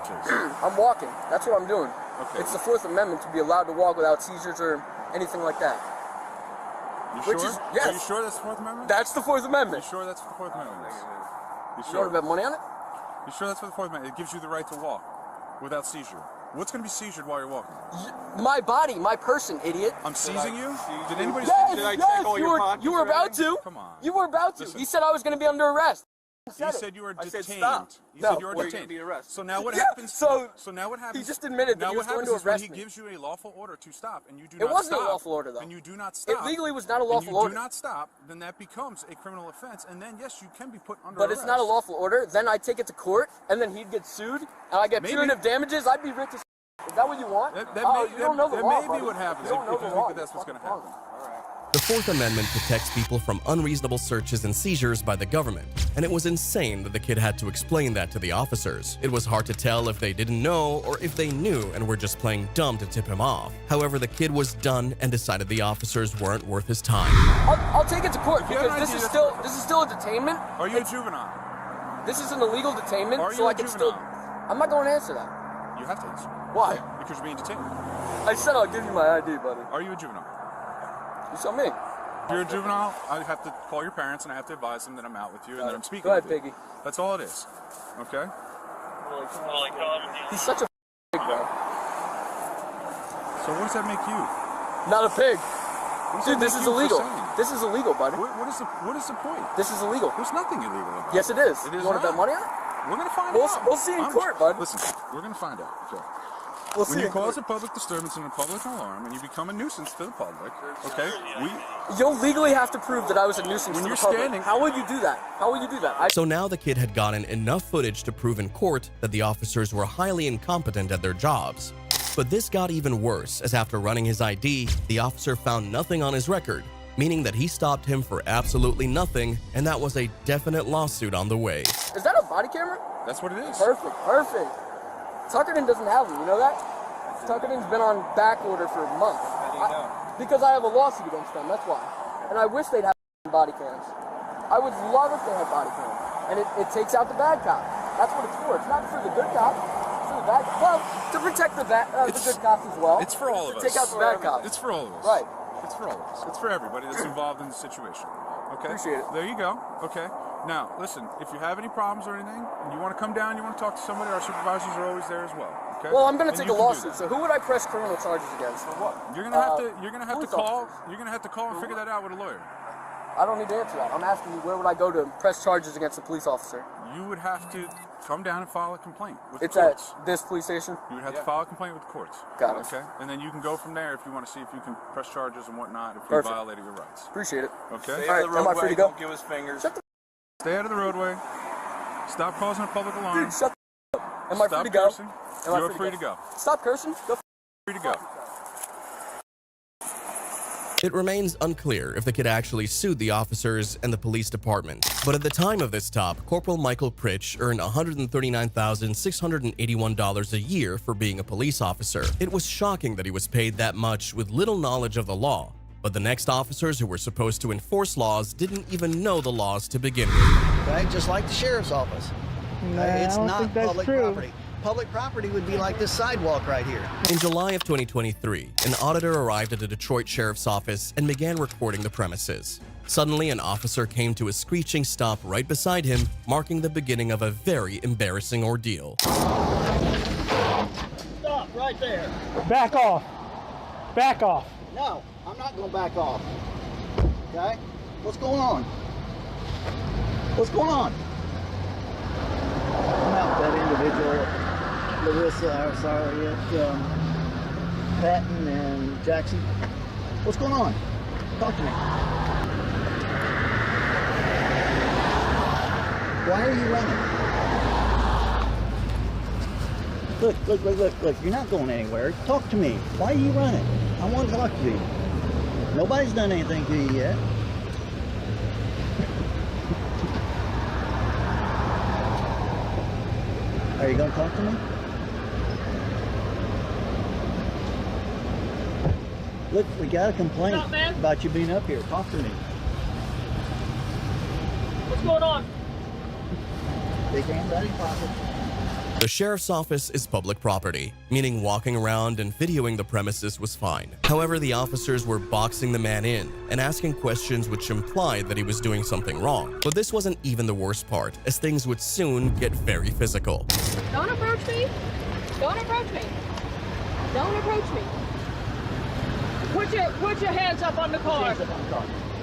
Jeez. I'm walking. That's what I'm doing. Okay. It's the Fourth Amendment to be allowed to walk without seizures or anything like that. You Which sure? is- yes. Are you sure that's the Fourth Amendment? That's the Fourth You Amendment. sure that's what the Fourth Amendment is? You You sure? want to bet money on it? You sure that's what the Fourth Amendment? It gives you the right to walk without seizure. What's going to be seizured while you're walking? My body, my person, idiot. I'm seizing you? Did anybody Yes, seize you? yes, you were about to. Come on. You were about to. Listen. He said I was going to be under arrest. You said you were detained. I said stop. You No, said you were or you're detained. gonna be arrested. So now what Yeah, happens? so now what happens? he just admitted that now he what was going happens to is when arrest he me. gives you a lawful order to stop, and you do It not wasn't stop. a lawful order, though. And you do not stop. It legally was not a lawful and order. You do not stop. Then that becomes a criminal offense, and then yes, you can be put under But arrest. it's not a lawful order. Then I take it to court, and then he'd get sued, and I get Maybe. punitive damages. I'd be rich as. Is that what you want? That You don't know the law, may buddy. be what happens You don't know if the you law. think that that's what's going to happen. The Fourth Amendment protects people from unreasonable searches and seizures by the government, and it was insane that the kid had to explain that to the officers. It was hard to tell if they didn't know or if they knew and were just playing dumb to tip him off. However, the kid was done and decided the officers weren't worth his time. I'll take it to court because this is still a detainment. Are you a juvenile? This is an illegal detainment, Are you so a I can juvenile? still. I'm not going to answer that. You have to answer. Why? Because you're being detained. I said I'll give you my ID, buddy. Are you a juvenile? You show me. If you're a juvenile, I have to call your parents and I have to advise them that I'm out with you and that I'm speaking Go ahead, with you. Piggy. That's all it is. Okay? He's such a pig, bro. So what does that make you? Not a pig. What does Dude, that this make is you for illegal. saying? This is illegal, buddy. What is the point? This is illegal. There's nothing illegal about it. Yes, it is. It You is want to not. bet money on it? We're going to find We'll out. we'll see in court, bud. Listen, we're going to find out. Okay. We'll When see you in cause court. a public disturbance and a public alarm and you become a nuisance to the public, okay, You'll legally have to prove that I was a nuisance When to you're the public. standing- How will you do that? How will you do that? So now the kid had gotten enough footage to prove in court that the officers were highly incompetent at their jobs. But this got even worse, as after running his ID, the officer found nothing on his record, meaning that he stopped him for absolutely nothing, and that was a definite lawsuit on the way. Is that a body camera? That's what it is. Perfect, perfect. Tuckerton doesn't have them, you know that? Tuckerton's been on back order for a month. Because I have a lawsuit against them, that's why. And I wish they'd have body cams. I would love if they had body cams. And it takes out the bad cop. That's what it's for. It's not for the good cop. It's for the bad cop. Well, to protect the good cops as well. It's for all of us. To take out the bad cops. It's for all of us. Right. It's for all of us. It's for everybody that's involved in the situation. Okay? Appreciate it. There you go. Okay. Now, listen, if you have any problems or anything, and you want to come down, you want to talk to somebody, our supervisors are always there as well. Okay? Well, I'm going to And take you a can do lawsuit. that. So who would I press criminal charges against? For what? You're gonna have to. You're gonna have to police call. officers. You're gonna have to call and figure that out with a lawyer. I don't need to answer that. I'm asking you, where would I go to press charges against a police officer? You would have to come down and file a complaint with It's the courts. at this police station? You would have to file a complaint with the courts. Got it. Okay, and then you can go from there if you want to see if you can press charges and whatnot if you Perfect. violated your rights. Appreciate it. Okay. All right, am I free to go? Don't give us fingers. Stay out of the roadway. Stop causing a public alarm. Dude, shut the up. Am I free Stop to go? cursing. Am I You're free to go. Stop cursing. Go Free to go. It remains unclear if the kid actually sued the officers and the police department, but at the time of this stop, Corporal Michael Pritch earned $139,681 a year for being a police officer. It was shocking that he was paid that much with little knowledge of the law, but the next officers who were supposed to enforce laws didn't even know the laws to begin with. Okay, just like the sheriff's office. Okay, it's not public property. Public property would be like this sidewalk right here. In July of 2023, an auditor arrived at the Detroit Sheriff's Office and began recording the premises. Suddenly, an officer came to a screeching stop right beside him, marking the beginning of a very embarrassing ordeal. Stop right there. Back off. Back off. No, I'm not going to back off. Okay? What's going on? What's going on? I'm out with that individual, Patton and Jackson. What's going on? Talk to me. Why are you running? Look. You're not going anywhere. Talk to me. Why are you running? I want to talk to you. Nobody's done anything to you yet. Are you going to talk to me? Look, we got a complaint about you being up here. Talk to me. What's going on? Big hands out of your pocket. The sheriff's office is public property, meaning walking around and videoing the premises was fine. However, the officers were boxing the man in and asking questions which implied that he was doing something wrong. But this wasn't even the worst part, as things would soon get very physical. Don't approach me. Don't approach me. Don't approach me. Put your hands up on the car.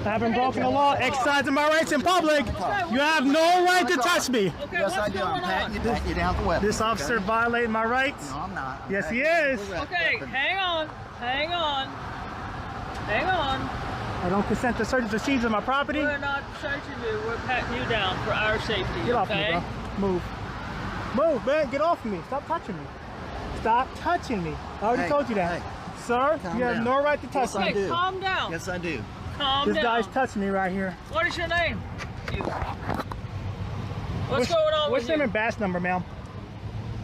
haven't broken the law, exercising my rights in public. You have no right to touch me. Okay, Yes, I do. I'm patting you down the weapon. This officer violating my rights. No, I'm not. I'm Yes, he patting you is. down the Okay, weapon. hang on. Hang on. Hang on. I don't consent to search and seizure of my property. We're not searching you. We're patting you down for our safety. Get off okay? me, bro. Move. Move, man. Get off of me. Stop touching me. Stop touching me. I already Hey, told you that. hey. Sir, Calm you have down. no right to touch Yes, I me. do. Calm down. Yes, I do. Calm This down. guy's touching me right here. What is your name? You. What's going on What's with your you? name and badge number, ma'am?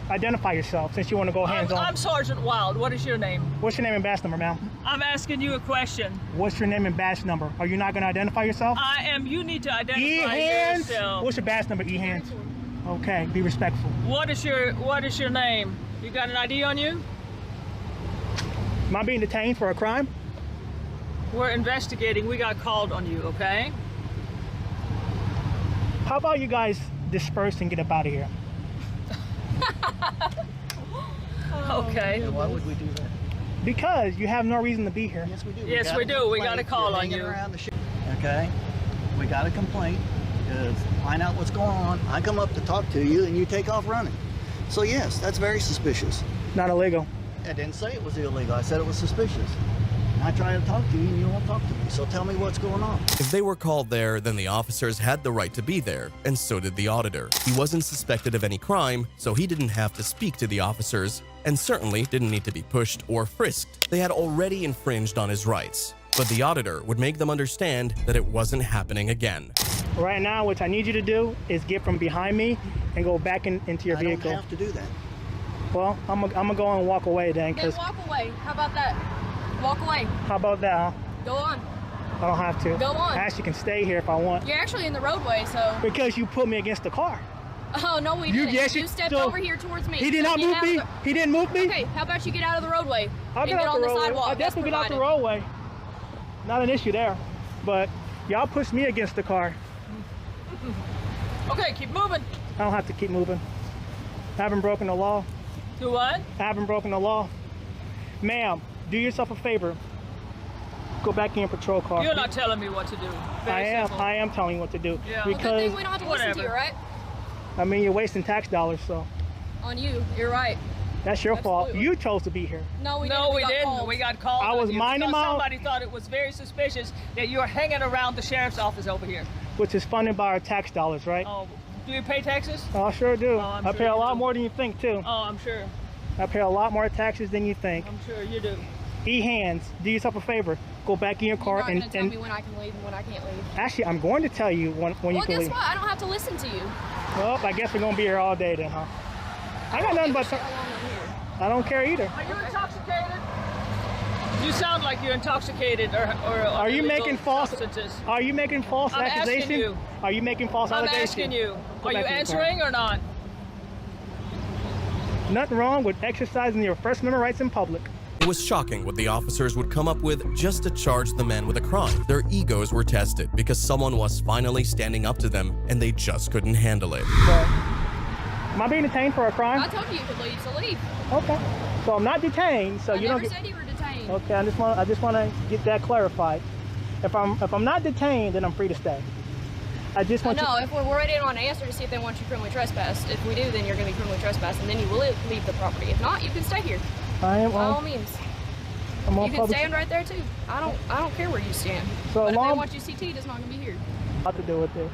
Identify yourself since you want to go hands-on. I'm Sergeant Wild. What is your name? What's your name and badge number, ma'am? I'm asking you a question. What's your name and badge number? Are you not going to identify yourself? I am. You need to identify E-hands? yourself. What's your badge number, E-hands? Okay, be respectful. What is your name? You got an ID on you? Am I being detained for a crime? We're investigating. We got called on you, okay? How about you guys disperse and get up out of here? Okay. Why would we do that? Because you have no reason to be here. Yes, we do. Yes, we do. We got a call on you. Okay? We got a complaint. Find out what's going on. I come up to talk to you, and you take off running. So yes, that's very suspicious. Not illegal. I didn't say it was illegal. I said it was suspicious. I try to talk to you, and you won't talk to me. So tell me what's going on. If they were called there, then the officers had the right to be there, and so did the auditor. He wasn't suspected of any crime, so he didn't have to speak to the officers, and certainly didn't need to be pushed or frisked. They had already infringed on his rights. But the auditor would make them understand that it wasn't happening again. Right now, what I need you to do is get from behind me and go back into your vehicle. I don't have to do that. Well, I'm gonna go and walk away then. Then walk away. How about that? Walk away. How about that, huh? Go on. I don't have to. Go on. I actually can stay here if I want. You're actually in the roadway, so. Because you put me against the car. Oh, no, we You- didn't. yes, You stepped so over here towards me. He did So not get move out me. of He didn't move me. Okay, how about you get out of the roadway I'll and get get out on the the roadway. sidewalk? I'll That's definitely get out the provided. roadway. Not an issue there. But y'all pushed me against the car. Okay, keep moving. I don't have to keep moving. I haven't broken the law. Do what? I haven't broken the law. Ma'am, do yourself a favor. Go back in your patrol car. You're not telling me what to do. Very simple. I am telling you what to do. Yeah. Because Well, good thing we don't have to listen to you, right? I mean, you're wasting tax dollars, so On you. You're right. that's your fault. You chose to be here. No, we didn't. We didn't. We got called. I was on you minding because my own- somebody thought it was very suspicious that you were hanging around the sheriff's office over here. Which is funded by our tax dollars, right? Oh, do you pay taxes? I sure do. I'm I sure pay a you lot do. more than you think, too. Oh, I'm sure. I pay a lot more taxes than you think. I'm sure you do. E-hands, do yourself a favor. Go back in your car You're not and, going to tell me when I can leave and when I can't leave. actually, I'm going to tell you when you Well, can guess leave. what? I don't have to listen to you. Well, I guess we're going to be here all day then, huh? I got nothing but... I don't care either. Are you intoxicated? You sound like you're intoxicated or Are you illegal making false? substances. Are you making false I'm asking accusations? you. Are you making false I'm allegations? asking you. Go Are you back in your car. answering or not? Nothing wrong with exercising your First Amendment rights in public. It was shocking what the officers would come up with just to charge the men with a crime. Their egos were tested because someone was finally standing up to them and they just couldn't handle it. Am I being detained for a crime? I told you you could leave, so leave. Okay. So I'm not detained, so I you never don't get... said you were detained. Okay, I just want to get that clarified. If I'm not detained, then I'm free to stay. I just want No, if we're waiting on an answer to see if they want you criminally trespassed. If we do, then you're going to be criminally trespassed, and then you will leave the property. If not, you can stay here. I am By all on. means. I'm on You can public. stand right there too. I don't care where you stand. So but if they long- want you CT'd, it's not going to be here. What to do with it?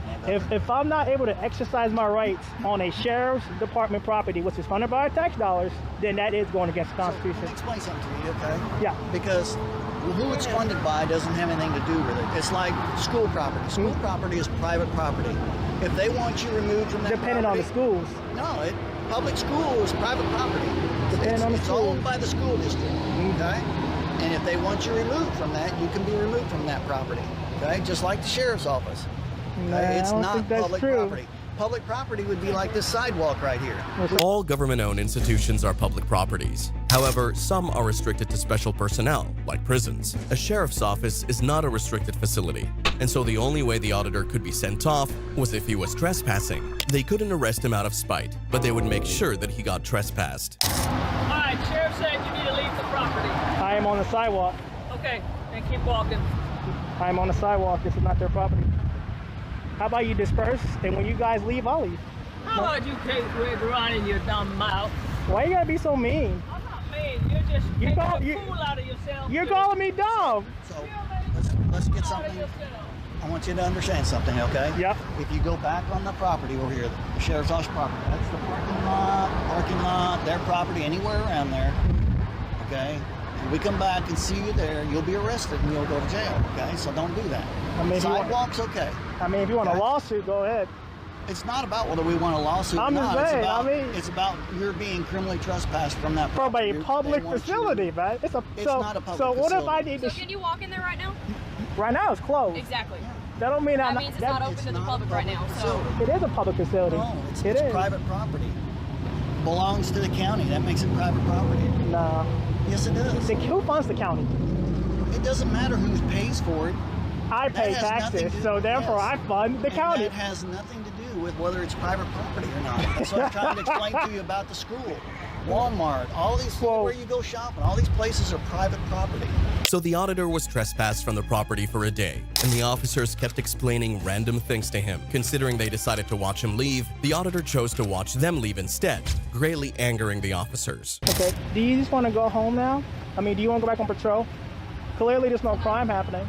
If I'm not able to exercise my rights on a sheriff's department property, which is funded by our tax dollars, then that is going against the Constitution. Let me explain something to you, okay? Yeah. Because who it's funded by doesn't have anything to do with it. It's like school property. School property is private property. If they want you removed from that Depending on the schools. No, public school is private property. Depending on the It's school. owned by the school district, okay? And if they want you removed from that, you can be removed from that property, okay? Just like the sheriff's office. Nah, Okay? I It's don't not think that's public true. property. Public property would be like this sidewalk right here. All government-owned institutions are public properties. However, some are restricted to special personnel, like prisons. A sheriff's office is not a restricted facility, and so the only way the auditor could be sent off was if he was trespassing. They couldn't arrest him out of spite, but they would make sure that he got trespassed. All right, Sheriff said you need to leave the property. I am on the sidewalk. Okay, and keep walking. I'm on the sidewalk. This is not their property. How about you disperse, and when you guys leave, I'll leave. How about you take Greg running your dumb mouth? Why you gotta be so mean? I'm not mean. You're just making a fool out of yourself. You're calling me dumb. So let's get something. I want you to understand something, okay? Yep. If you go back on the property over here, the sheriff's office property, that's the parking lot, their property, anywhere around there, okay? If we come back and see you there, you'll be arrested and you'll go to jail, okay? So don't do that. I mean, sidewalk's okay. I mean, if you want a lawsuit, go ahead. It's not about whether we want a lawsuit or not. Saying, it's about you're being criminally trespassed from that property. From a public facility, man. It's not a public So what facility. if I need to... So can you walk in there right now? Right now it's closed. Exactly. That don't mean that means it's not open to the public right now. So it is a public facility. No, it's private property. Belongs to the county. That makes it private property. No. Yes, it does. Who funds the county? It doesn't matter who pays for it. I pay taxes, so therefore I fund the county. That has nothing to do with whether it's private property or not. That's what I'm trying to explain to you about the school. Walmart, all these where you go shopping, all these places are private property. So the auditor was trespassed from the property for a day, and the officers kept explaining random things to him. Considering they decided to watch him leave, the auditor chose to watch them leave instead, greatly angering the officers. Okay, do you just want to go home now? I mean, do you want to go back on patrol? Clearly there's no crime happening.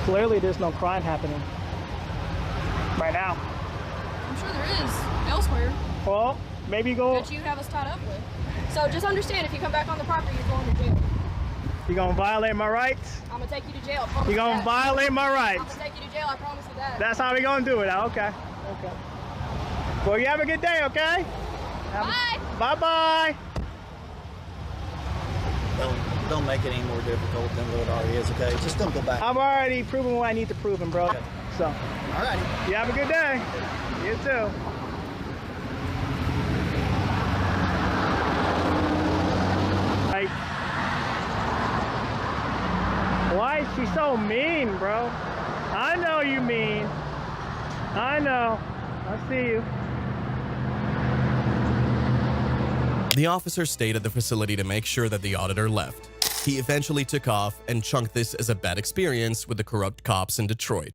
Clearly there's no crime happening right now. I'm sure there is elsewhere. Well, maybe go... That you have us tied up with. So just understand, if you come back on the property, you're going to jail. You gonna violate my rights? I'm gonna take you to jail. You gonna violate my rights? I'm gonna take you to jail, I promise you that. That's how we gonna do it. Okay. Okay. Well, you have a good day, okay? Bye. Bye-bye. Don't make it any more difficult than what it already is, okay? Just don't go back. I've already proven what I need to prove, bro. Okay. So. All righty. You have a good day. You too. Like, why is she so mean, bro? I know you mean. I know. I see you. The officer stayed at the facility to make sure that the auditor left. He eventually took off and chunked this as a bad experience with the corrupt cops in Detroit.